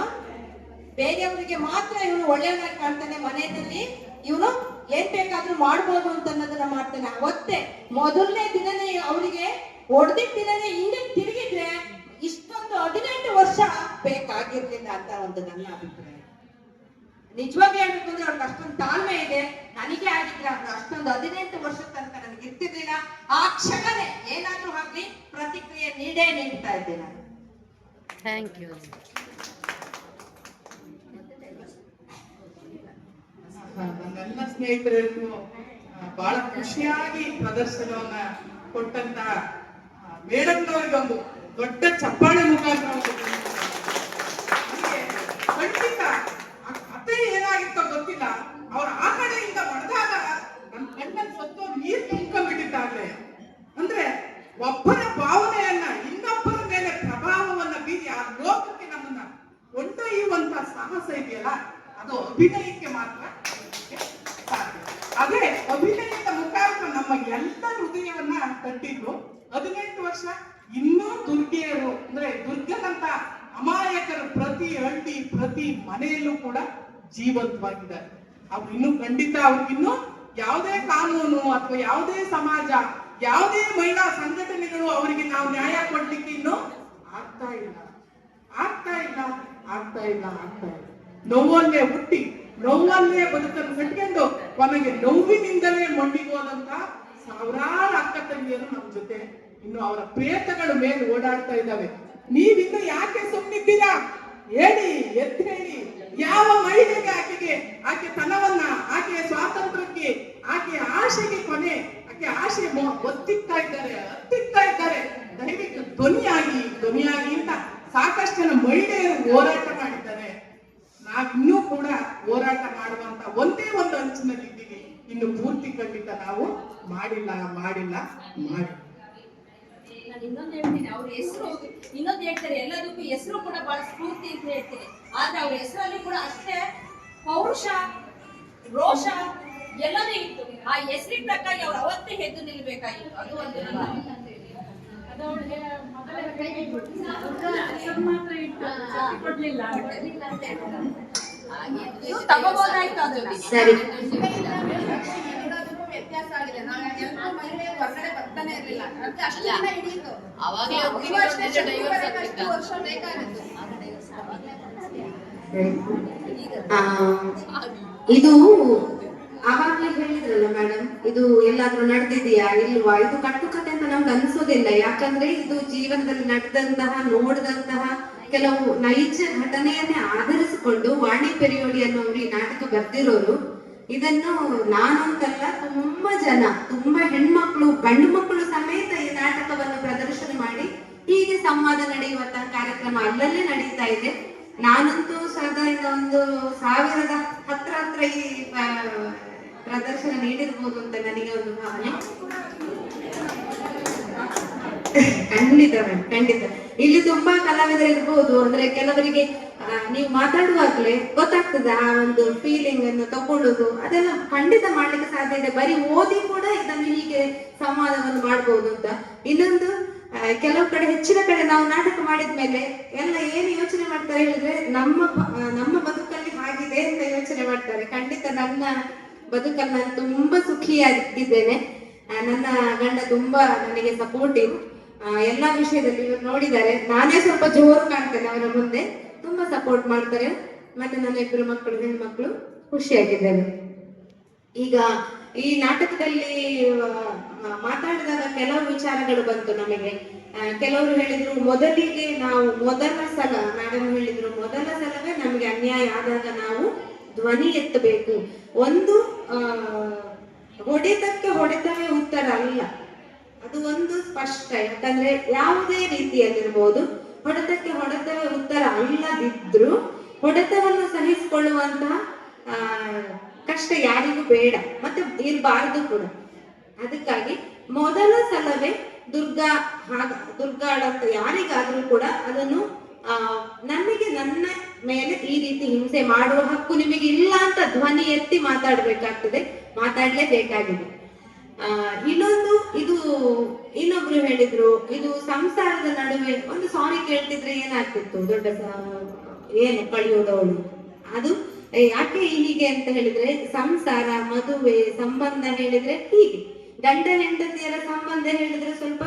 S1: ಬೇರೆಯವರಿಗೆ ಮಾತ್ರ ಇವನು ಒಳ್ಳೆಯವನಾಗಿ ಕಾಣ್ತಾನೆ. ಮನೆಯಲ್ಲಿ ಇವನು ಏನ್ ಬೇಕಾದ್ರೂ ಮಾಡ್ಬೋದು ಅಂತ ಅನ್ನೋದನ್ನ ಮಾಡ್ತಾನೆ. ಅವತ್ತೇ ಮೊದಲನೇ ದಿನನೇ ಅವರಿಗೆ ಹೊಡೆದಿದ್ದ ದಿನನೇ ಹಿಂದೆ ತಿರುಗಿದ್ರೆ ಇಷ್ಟೊಂದು 18 ವರ್ಷ ಬೇಕಾಗಿರ್ಲಿಲ್ಲ ಅಂತ ಒಂದು ನನ್ನ ಅಭಿಪ್ರಾಯ. ನಿಜವಾಗಿ ಹೇಳ್ಬೇಕು ಅಂದ್ರೆ ಅವ್ರಿಗೆ ಅಷ್ಟೊಂದು ತಾಳ್ಮೆ ಇದೆ. ನನಗೆ ಆಗಿದ್ರೆ ಅವ್ರು ಅಷ್ಟೊಂದು 18 ವರ್ಷದ ತನಕ ನನಗೆ ಇರ್ತಿರ್ಲಿಲ್ಲ. ಆ ಕ್ಷಣನೇ ಏನಾದ್ರೂ ಆಗ್ಲಿ ಪ್ರತಿಕ್ರಿಯೆ ನೀಡ್ತಾ ಇದ್ದೆ ನಾನು.
S4: Thank you.
S6: ನನ್ನೆಲ್ಲ ಸ್ನೇಹಿತರಿಗೂ ಬಹಳ ಖುಷಿಯಾಗಿ ಪ್ರದರ್ಶನವನ್ನ ಕೊಟ್ಟಂತ ಮೇಡಮ್ನವ್ರಿಗೆ ಒಂದು ದೊಡ್ಡ ಚಪ್ಪಾಳೆ ಮುಖಾಂತರ ಖಂಡಿತ ಕತೆ ಏನಾಗಿತ್ತೋ ಗೊತ್ತಿಲ್ಲ. ಅವ್ರ ಆ ಕಡೆಯಿಂದ ಹೊಡೆದಾಗ ನನ್ನ ಕಣ್ಣಲ್ಲಿ ಸ್ವತ್ತು ನೀರು ತುಂಬಿಕೊಂಡಿದ್ದಾಗಲೇ, ಅಂದ್ರೆ ಒಬ್ಬರ ಭಾವನೆಯನ್ನ ಇನ್ನೊಬ್ಬರ ಮೇಲೆ ಪ್ರಭಾವವನ್ನ ಬೀರಿ ಆ ಲೋಕಕ್ಕೆ ನಮ್ಮನ್ನ ಕೊಂಡೊಯ್ಯುವಂತ ಸಾಹಸ ಇದೆಯಲ್ಲ, ಅದು ಅಭಿನಯಕ್ಕೆ ಮಾತ್ರ ಸಾಧ್ಯ. ಅದೇ ಅಭಿನಯದ ಮುಖಾಂತರ ನಮ್ಮ ಎಲ್ಲ ಹೃದಯವನ್ನ ತಟ್ಟಿದ್ದು 18 ವರ್ಷ. ಇನ್ನೂ ದುರ್ಗೆಯರು ಅಂದ್ರೆ ದುರ್ಗದಂತ ಅಮಾಯಕರು ಪ್ರತಿ ಹಳ್ಳಿ, ಪ್ರತಿ ಮನೆಯಲ್ಲೂ ಕೂಡ ಜೀವಂತವಾಗಿದ್ದಾರೆ. ಅವ್ರು ಇನ್ನೂ ಖಂಡಿತ ಅವ್ರಿಗಿನ್ನೂ ಯಾವುದೇ ಕಾನೂನು ಅಥವಾ ಯಾವುದೇ ಸಮಾಜ, ಯಾವುದೇ ಮಹಿಳಾ ಸಂಘಟನೆಗಳು ಅವರಿಗೆ ನಾವು ನ್ಯಾಯ ಕೊಡ್ಲಿಕ್ಕೆ ಇನ್ನೂ ಆಗ್ತಾ ಇಲ್ಲ. ನೋವನ್ನೇ ಹುಟ್ಟಿ ನೋವನ್ನೇ ಬದುಕನ್ನು ಕಟ್ಕೊಂಡು ಕೊನೆಗೆ ನೋವಿನಿಂದಲೇ ಮೊಂಡಿಗೋದಂತ ಸಾವಿರಾರು ಅಕ್ಕ ತಂಗಿಯರು ನಮ್ಮ ಜೊತೆ ಇನ್ನು ಅವರ ಪ್ರೇತಗಳ ಮೇಲೆ ಓಡಾಡ್ತಾ ಇದ್ದಾವೆ. ನೀವಿನ್ನು ಯಾಕೆ ಸುಮ್ಮನಿದ್ದೀರಾ? ಹೇಳಿ, ಎದ್ದು ಹೇಳಿ. ಯಾವ ಮಹಿಳೆಗೆ ಆಕೆ ತನವನ್ನ, ಆಕೆಯ ಸ್ವಾತಂತ್ರ್ಯಕ್ಕೆ, ಆಕೆಯ ಆಶೆಗೆ ಕೊನೆ, ಆಕೆ ಆಶೆ ಹತ್ತಿಕ್ತಾ ಇದ್ದಾರೆ. ದಯವಿಟ್ಟು ಧ್ವನಿಯಾಗಿ ಅಂತ ಸಾಕಷ್ಟು ಜನ ಮಹಿಳೆಯರು ಹೋರಾಟ ಮಾಡಿದ್ದಾರೆ. ನಾವಿನ್ನೂ ಕೂಡ ಹೋರಾಟ ಮಾಡುವಂತ ಒಂದೇ ಒಂದು ಅಂಚಿನಲ್ಲಿ ಇದ್ದೀವಿ. ಇನ್ನು ಪೂರ್ತಿ ಖಂಡಿತ ನಾವು ಮಾಡಿಲ್ಲ.
S1: ನಾನು ಇನ್ನೊಂದು ಹೇಳ್ತೀನಿ, ಅವ್ರ ಹೆಸರು ಇನ್ನೊಂದು ಹೇಳ್ತಾರೆ, ಎಲ್ಲದಕ್ಕೂ ಹೆಸರು ಕೂಡ ಬಹಳ ಸ್ಫೂರ್ತಿ ಅಂತ ಹೇಳ್ತೀನಿ. ಆದ್ರೆ ಅವ್ರ ಹೆಸರಲ್ಲಿ ಕೂಡ ಅಷ್ಟೇ ಪೌರುಷ, ರೋಷ ಎಲ್ಲದೂ ಇತ್ತು. ಆ ಹೆಸರಿನ ಪ್ರಕಾರ ಅವ್ರು ಅವತ್ತೇ ಎದ್ದು ನಿಲ್ಬೇಕಾಗಿತ್ತು. ಅದು ಒಂದು ತಗೋಬೋದಾಯ್ತು. ಅದನ್ನ
S4: ಸರಿ,
S1: ವ್ಯತ್ಯಾಸ ಆಗಿದೆ. ನಾವು ಮಹಿಳೆ ಹೊರಗಡೆ ಬರ್ತಾನೆ ಇರ್ಲಿಲ್ಲ. ಅಷ್ಟು ದಿನ ಹಿಡಿಯಿತು. ವರ್ಷ ಬೇಕಾಗಿತ್ತು.
S10: ಇದು ಆವಾಗ್ಲೇ ಹೇಳಿದ್ರಲ್ಲ ಮೇಡಮ್, ಇದು ಎಲ್ಲಾದ್ರೂ ನಡೆದಿದೆಯಾ ಇಲ್ವಾ? ಇದು ಕಟ್ಟುಕತೆ ಅಂತ ನಮ್ಗೆ ಅನ್ಸೋದಿಲ್ಲ. ಯಾಕಂದ್ರೆ ಇದು ಜೀವನದಲ್ಲಿ ನಡೆದಂತಹ, ನೋಡಿದಂತಹ ಕೆಲವು ನೈಜ ಘಟನೆಯನ್ನೇ ಆಧರಿಸಿಕೊಂಡು ವಾಣಿ ಪೆರಿಯೋಡಿ ಅನ್ನೋರು ಈ ನಾಟಕ ಬರ್ದಿರೋರು. ಇದನ್ನು ನಾನಂತಲ್ಲ, ತುಂಬಾ ಜನ, ತುಂಬಾ ಹೆಣ್ಮಕ್ಳು, ಗಂಡು ಮಕ್ಕಳು ಸಮೇತ ಈ ನಾಟಕವನ್ನು ಪ್ರದರ್ಶನ ಮಾಡಿ ಹೀಗೆ ಸಂವಾದ ನಡೆಯುವಂತಹ ಕಾರ್ಯಕ್ರಮ ಅಲ್ಲಲ್ಲೇ ನಡೀತಾ ಇದೆ. ನಾನಂತೂ ಸಾಧಾರಣ ಒಂದು 1000 ಹತ್ರ ಈ ಪ್ರದರ್ಶನ ನೀಡಿರ್ಬೋದು ಅಂತ ನನಗೆ ಒಂದು ಭಾವನೆ. ಖಂಡಿತ ಇಲ್ಲಿ ತುಂಬಾ ಕಲಾವಿದರು ಇರ್ಬೋದು. ಅಂದ್ರೆ ಕೆಲವರಿಗೆ ನೀವು ಮಾತಾಡುವಾಗ್ಲೇ ಗೊತ್ತಾಗ್ತದೆ ಆ ಒಂದು ಫೀಲಿಂಗ್ ಅನ್ನು ತಗೊಳ್ಳೋದು, ಅದೆಲ್ಲ ಖಂಡಿತ ಮಾಡ್ಲಿಕ್ಕೆ ಸಾಧ್ಯ ಇದೆ. ಬರೀ ಓದಿ ಕೂಡ ಇದನ್ನು ಹೀಗೆ ಸಂವಾದವನ್ನು ಮಾಡ್ಬೋದು ಅಂತ. ಇನ್ನೊಂದು, ಕೆಲವು ಕಡೆ, ಹೆಚ್ಚಿನ ಕಡೆ ನಾವು ನಾಟಕ ಮಾಡಿದ್ಮೇಲೆ ಎಲ್ಲ ಏನು ಯೋಚನೆ ಮಾಡ್ತಾರೆ ಹೇಳಿದ್ರೆ, ನಮ್ಮ ಬದುಕಲ್ಲಿ ಆಗಿದೆ ಅಂತ ಯೋಚನೆ ಮಾಡ್ತಾರೆ. ಖಂಡಿತ ನನ್ನ ಬದುಕಲ್ಲಿ ನಾನು ತುಂಬಾ ಸುಖಿಯಾಗಿದ್ದೇನೆ. ನನ್ನ ಗಂಡ ತುಂಬಾ ನನಗೆ ಸಪೋರ್ಟಿವ್ ಎಲ್ಲಾ ವಿಷಯದಲ್ಲಿ. ಇವ್ರು ನೋಡಿದ್ದಾರೆ, ನಾನೇ ಸ್ವಲ್ಪ ಜೋರು ಕಾಣ್ತೇನೆ ಅವರ ಮುಂದೆ. ತುಂಬಾ ಸಪೋರ್ಟ್ ಮಾಡ್ತಾರೆ. ಮತ್ತೆ ನನ್ನ 2 ಮಕ್ಕಳು, ಹೆಣ್ಮಕ್ಳು ಖುಷಿಯಾಗಿದ್ದೇನೆ. ಈಗ ಈ ನಾಟಕದಲ್ಲಿ ಮಾತಾಡಿದಾಗ ಕೆಲವು ವಿಚಾರಗಳು ಬಂತು ನಮಗೆ. ಕೆಲವರು ಹೇಳಿದ್ರು ಮೊದಲಿಗೆ ನಾವು ಮೊದಲ ಸಲ ಮೇಡಮ್ ಹೇಳಿದ್ರು ಮೊದಲ ಸಲವೇ ನಮಗೆ ಅನ್ಯಾಯ ಆದಾಗ ನಾವು ಧ್ವನಿ ಎತ್ತಬೇಕು. ಒಂದು ಹೊಡೆತಕ್ಕೆ ಹೊಡೆತವೇ ಉತ್ತರ ಅಲ್ಲ, ಅದು ಒಂದು ಸ್ಪಷ್ಟ. ಯಾಕಂದ್ರೆ ಯಾವುದೇ ರೀತಿಯಲ್ಲಿರ್ಬೋದು ಹೊಡೆತಕ್ಕೆ ಹೊಡೆತವೇ ಉತ್ತರ ಅಲ್ಲದಿದ್ರು ಹೊಡೆತವನ್ನು ಸಹಿಸಿಕೊಳ್ಳುವಂತಹ ಕಷ್ಟ ಯಾರಿಗೂ ಬೇಡ, ಮತ್ತೆ ಇರಬಾರದು ಕೂಡ. ಅದಕ್ಕಾಗಿ ಮೊದಲ ಸಲವೇ ದುರ್ಗಾಳಂತ ಯಾರಿಗಾದ್ರೂ ಕೂಡ ಅದನ್ನು ನನಗೆ ನನ್ನ ಮೇಲೆ ಈ ರೀತಿ ಹಿಂಸೆ ಮಾಡುವ ಹಕ್ಕು ನಿಮಗೆ ಇಲ್ಲ ಅಂತ ಧ್ವನಿ ಎತ್ತಿ ಮಾತಾಡ್ಬೇಕಾಗ್ತದೆ, ಮಾತಾಡ್ಲೇಬೇಕಾಗಿದೆ. ಇನ್ನೊಬ್ರು ಹೇಳಿದ್ರು, ಇದು ಸಂಸಾರದ ನಡುವೆ ಒಂದು ಸಾರಿ ಕೇಳ್ತಿದ್ರೆ ಏನಾಗ್ತಿತ್ತು, ದೊಡ್ಡ ಏನು ಕಳಿಯೋದವಳು. ಅದು ಯಾಕೆ ಹೀಗೆ ಅಂತ ಹೇಳಿದ್ರೆ, ಸಂಸಾರ ಮದುವೆ ಸಂಬಂಧ ಹೇಳಿದ್ರೆ ಹೀಗೆ, ಗಂಡ ಹೆಂಡತಿಯರ ಸಂಬಂಧ ಹೇಳಿದ್ರೆ ಸ್ವಲ್ಪ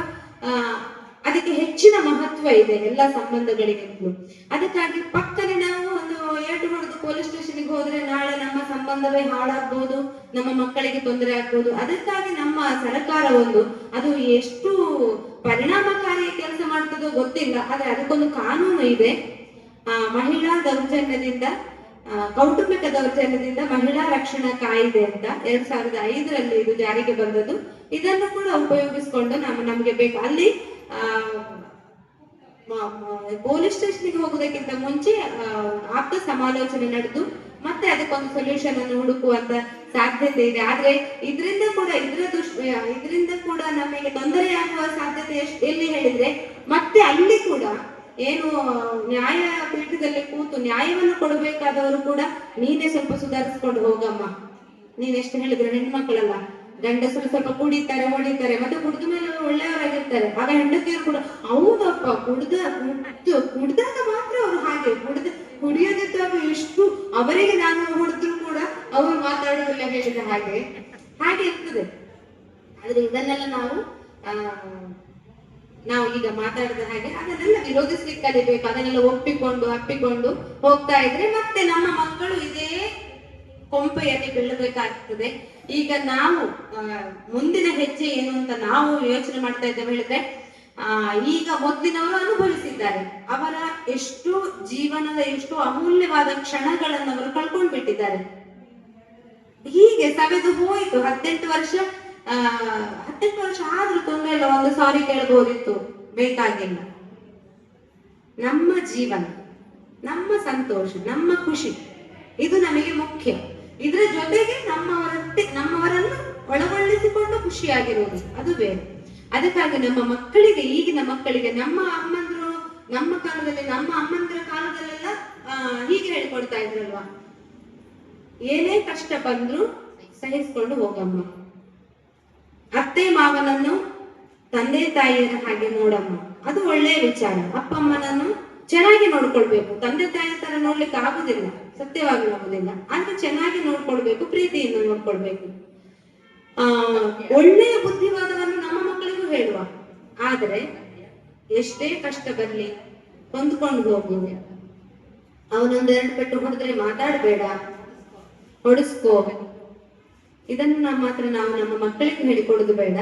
S10: ಅದಕ್ಕೆ ಹೆಚ್ಚಿನ ಮಹತ್ವ ಇದೆ ಎಲ್ಲ ಸಂಬಂಧಗಳಿಗಿಂತಲೂ. ಅದಕ್ಕಾಗಿ ಪಕ್ಕನೆ ನಾವು ಒಂದು ಏಟು ಹೊಡೆದು ಪೊಲೀಸ್ ಸ್ಟೇಷನ್ಗೆ ಹೋದ್ರೆ ನಾಳೆ ನಮ್ಮ ಸಂಬಂಧವೇ ಹಾಳಾಗ್ಬೋದು, ನಮ್ಮ ಮಕ್ಕಳಿಗೆ ತೊಂದರೆ ಆಗ್ಬೋದು. ಅದಕ್ಕಾಗಿ ನಮ್ಮ ಸರ್ಕಾರ ಅದು ಎಷ್ಟು ಪರಿಣಾಮಕಾರಿ ಕೆಲಸ ಮಾಡ್ತದೋ ಗೊತ್ತಿಲ್ಲ, ಆದ್ರೆ ಅದಕ್ಕೊಂದು ಕಾನೂನು ಇದೆ. ಮಹಿಳಾ ದೌರ್ಜನ್ಯದಿಂದ ಕೌಟುಂಬಿಕ ದೌರ್ಜನ್ಯದಿಂದ ಮಹಿಳಾ ರಕ್ಷಣಾ ಕಾಯ್ದೆ ಅಂತ 2005ರಲ್ಲಿ ಇದು ಜಾರಿಗೆ ಬಂದದ್ದು. ಇದನ್ನು ಕೂಡ ಉಪಯೋಗಿಸಿಕೊಂಡು ನಮಗೆ ಬೇಕು ಅಲ್ಲಿ ಪೊಲೀಸ್ ಸ್ಟೇಷನ್ಗೆ ಹೋಗೋದಕ್ಕಿಂತ ಮುಂಚೆ ಆಪ್ತ ಸಮಾಲೋಚನೆ ನಡೆದು ಮತ್ತೆ ಅದಕ್ಕೊಂದು ಸೊಲ್ಯೂಷನ್ ಅನ್ನು ಹುಡುಕುವಂತ ಸಾಧ್ಯತೆ ಇದೆ. ಆದ್ರೆ ಇದರಿಂದ ಕೂಡ ನಮಗೆ ತೊಂದರೆಯಾಗುವ ಸಾಧ್ಯತೆ ಎಲ್ಲಿ ಹೇಳಿದ್ರೆ, ಮತ್ತೆ ಅಲ್ಲಿ ಕೂಡ ಏನು ನ್ಯಾಯಪೀಠದಲ್ಲಿ ಕೂತು ನ್ಯಾಯವನ್ನು ಕೊಡಬೇಕಾದವರು ಕೂಡ ನೀನೇ ಸ್ವಲ್ಪ ಸುಧಾರಿಸ್ಕೊಂಡು ಹೋಗಮ್ಮ, ನೀನೆಷ್ಟು ಹೇಳಿದ್ರು ಹೆಣ್ಮಕ್ಳಲ್ಲ, ಗಂಡಸರು ಸ್ವಲ್ಪ ಕುಡಿತಾರೆ ಹೊಡಿತಾರೆ, ಮತ್ತೆ ಕುಡಿದ ಮೇಲೆ ಒಳ್ಳೆಯವರಾಗಿರ್ತಾರೆ. ಆಗ ಹೆಂಡತಿಯರು ಕೂಡ ಹೌದಪ್ಪ ಕುಡ್ದಾಗ ಮಾತ್ರ ಅವರು ಹಾಗೆ, ಕುಡಿಯೋದಿದ್ದಾಗ ಎಷ್ಟು ಅವರಿಗೆ ನಾನು ಹೊಡೆದ್ರು ಕೂಡ ಅವರು ಮಾತಾಡೋದಿಲ್ಲ ಹೇಳಿದ ಹಾಗೆ ಇರ್ತದೆ. ಆದ್ರೆ ಇದನ್ನೆಲ್ಲ ನಾವು ಈಗ ಮಾತಾಡಿದ ಹಾಗೆ ಅದನ್ನೆಲ್ಲ ವಿರೋಧಿಸ್ಲಿಕ್ಕೆ ಕಲಿಬೇಕು. ಅದನ್ನೆಲ್ಲ ಅಪ್ಪಿಕೊಂಡು ಹೋಗ್ತಾ ಇದ್ರೆ ಮತ್ತೆ ನಮ್ಮ ಮಕ್ಕಳು ಇದೇ ಕೊಂಪೆಯಲ್ಲಿ ಬೀಳಬೇಕಾಗ್ತದೆ. ಈಗ ನಾವು ಮುಂದಿನ ಹೆಜ್ಜೆ ಏನು ಅಂತ ನಾವು ಯೋಚನೆ ಮಾಡ್ತಾ ಇದ್ದೇವೆ ಹೇಳಿದ್ರೆ, ಈಗ ಮೊದಲಿನವರು ಅನುಭವಿಸಿದ್ದಾರೆ, ಅವರ ಎಷ್ಟು ಜೀವನದ ಎಷ್ಟು ಅಮೂಲ್ಯವಾದ ಕ್ಷಣಗಳನ್ನು ಅವರು ಕಳ್ಕೊಂಡು ಬಿಟ್ಟಿದ್ದಾರೆ. ಹೀಗೆ ಸವೆದು ಹೋಯ್ತು. 18 ವರ್ಷ ಆದ್ರೂ ತೊಂದರೆ ಇಲ್ಲ, ಒಂದು ಸಾರಿ ಕೇಳಬಹುದಿತ್ತು, ಬೇಕಾಗಿಲ್ಲ. ನಮ್ಮ ಜೀವನ, ನಮ್ಮ ಸಂತೋಷ, ನಮ್ಮ ಖುಷಿ ಇದು ನಮಗೆ ಮುಖ್ಯ. ಇದರ ಜೊತೆಗೆ ನಮ್ಮವರನ್ನು ಒಳಗೊಳಿಸಿಕೊಂಡು ಖುಷಿಯಾಗಿರುವುದು ಅದು ಬೇರೆ. ಅದಕ್ಕಾಗಿ ಈಗಿನ ಮಕ್ಕಳಿಗೆ ನಮ್ಮ ಕಾಲದಲ್ಲಿ ನಮ್ಮ ಅಮ್ಮಂದಿರ ಕಾಲದಲ್ಲೆಲ್ಲ ಹೀಗೆ ಹೇಳಿಕೊಡ್ತಾ ಇದ್ರಲ್ವಾ, ಏನೇ ಕಷ್ಟ ಬಂದ್ರು ಸಹಿಸ್ಕೊಂಡು ಹೋಗಮ್ಮ, ಅತ್ತೆ ಮಾವನನ್ನು ತಂದೆ ತಾಯಿಯರ ಹಾಗೆ ನೋಡಮ್ಮ, ಅದು ಒಳ್ಳೆಯ ವಿಚಾರ. ಅಪ್ಪ ಅಮ್ಮನನ್ನು ಚೆನ್ನಾಗಿ ನೋಡ್ಕೊಳ್ಬೇಕು. ತಂದೆ ತಾಯಿ ತರ ನೋಡ್ಲಿಕ್ಕೆ ಆಗುದಿಲ್ಲ, ಸತ್ಯವಾಗಿ ಆಗುದಿಲ್ಲ, ಆದ್ರೆ ಚೆನ್ನಾಗಿ ನೋಡ್ಕೊಳ್ಬೇಕು, ಪ್ರೀತಿಯಿಂದ ನೋಡ್ಕೊಳ್ಬೇಕು. ಒಳ್ಳೆಯ ಬುದ್ಧಿವಾದವನ್ನು ನಮ್ಮ ಮಕ್ಕಳಿಗೂ ಹೇಳುವ. ಆದ್ರೆ ಎಷ್ಟೇ ಕಷ್ಟ ಬರ್ಲಿ ಹೊಂದ್ಕೊಂಡು ಹೋಗು, ಅವನೊಂದೆರಡು ಪೆಟ್ಟು ಹೊಡೆದ್ರೆ ಮಾತಾಡ್ಬೇಡ, ಹೊಡಿಸ್ಕೋ. ಇದನ್ನು ನಾವು ನಮ್ಮ ಮಕ್ಕಳಿಗೆ ಹೇಳಿಕೊಡುದು ಬೇಡ.